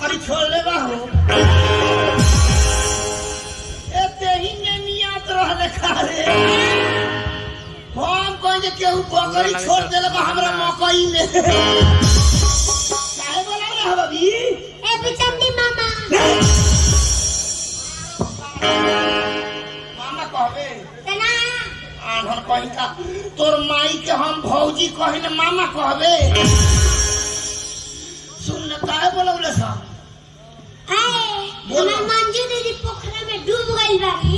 बकरी छोड़ ले हो एते ही ने नियत रहले खारे हम कहे केहू बकरी छोड़ देले बा हमरा मकई में काहे बोला रे हबी ए बिचन्नी मामा मामा कहबे तना आधर कहीं का तोर माई के हम भौजी कहिन मामा कहबे सुन न काहे बोलौले सा आए हमार मंजू दीदी पोखरा में डूब गई बारी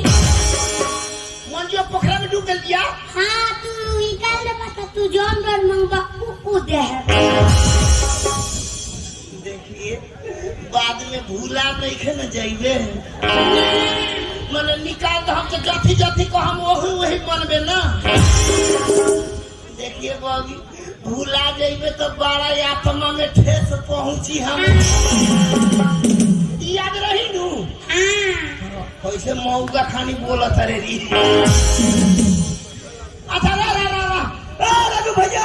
मंजू पोखरा में डूब गई बिया हां तू निकाल दे पता तू जौन डर मंगबा ऊ दे देखिए बाद में भूला नहीं खे न जाइबे मने निकाल दे हम तो जाति जाति को हम वही मनबे ना देखिए बाबू भूला जाइबे तो बड़ा आत्मा में ठेस पहुंची हम याद रही नू कैसे मौका खानी बोलत रे री अच्छा रा रा रा रा रघु भैया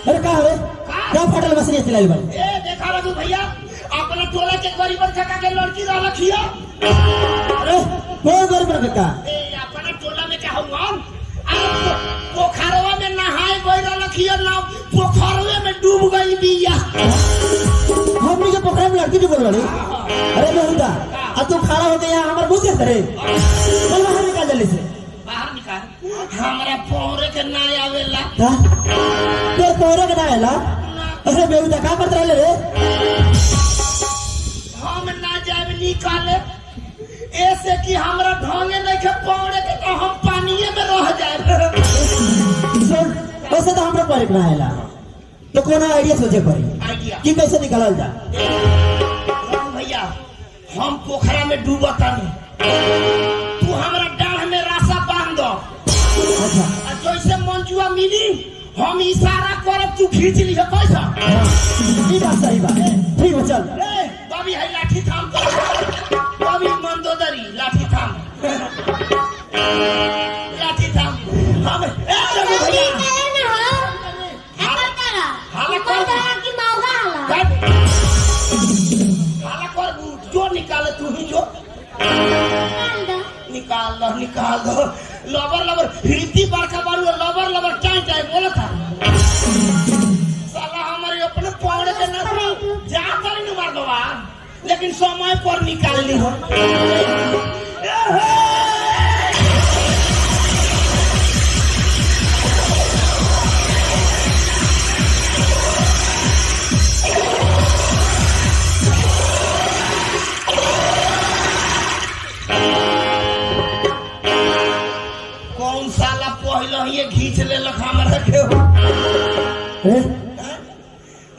अरे का रे क्या फटल बसरी चलाई बन ए देखा रघु भैया अपना टोला के गरीबन काका के लड़की रहल खिया अरे कोई गरीब का ए अपना टोला में क्या हुआ पोखरवा में नहाए गई रहल खिया ना पोखरवे में डूब गई बिया हमनी के पोखरा में लड़की डूबल बड़ी अरे बेहुदा आ तू खड़ा हो गया हमर मुंह देख रे चल बाहर निकाल जल्दी से बाहर निकाल हमरा पौरे के ना आवेला हां तो तोरे के ना आवेला अरे बेहुदा का करत रहले रे हम ना जाब निकाले ऐसे कि हमरा ढोंगे नहीं के पौड़े के तो हम पानीए में रह जाए सुन वैसे तो हमरा पर ना आवेला तो कोनो आइडिया सोचे पड़ी आइडिया कि कैसे निकालल जा भैया हम पोखरा में डूबता नहीं तू हमरा डाढ़ में रास्ता बांध दो अच्छा जैसे मंजुआ मिली हम इशारा करब तू खींच ली कैसा ई बात सही बात ठीक है चल बाबी है लाठी थाम बाबी मंदोदरी लाठी थाम लाठी थाम हम ए रघु भैया जो निकाले तू ही जो निकाल दो लबर लबर हिंदी बड़का बारू लबर लबर चाय चाय बोला था साला हमारे अपने पौड़े के ना जा कर नहीं मार दो लेकिन समय पर निकाल ली हो ये घींच ले हमरा के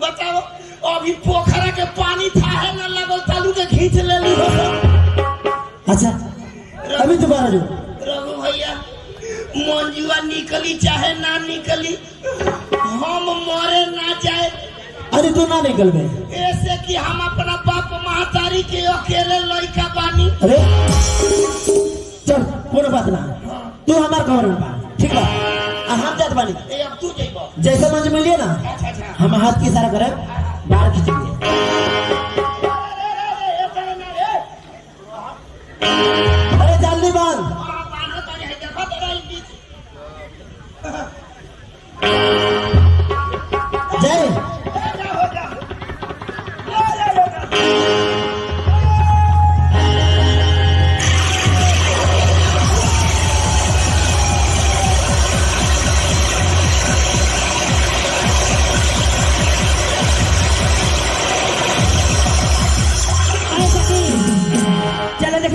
बताओ अभी पोखरा के पानी था है ना लगल तालू के घींच ले ली हो अच्छा अभी दोबारा जो रघु भैया मंजुआ निकली चाहे ना निकली हम मरे ना जाए अरे तू ना निकल गए ऐसे कि हम अपना बाप महतारी के अकेले लड़का बानी अरे चल कोनो बात ना तू हमार खबर में पा ठीक है हम जात बानी ए अब तू जइबो जैसे मंज मिलिए ना अच्छा हम हाथ की इशारा करे बाहर खींचेंगे अरे जल्दी बांध जय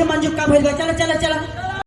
मंजू का भेज चलो चलो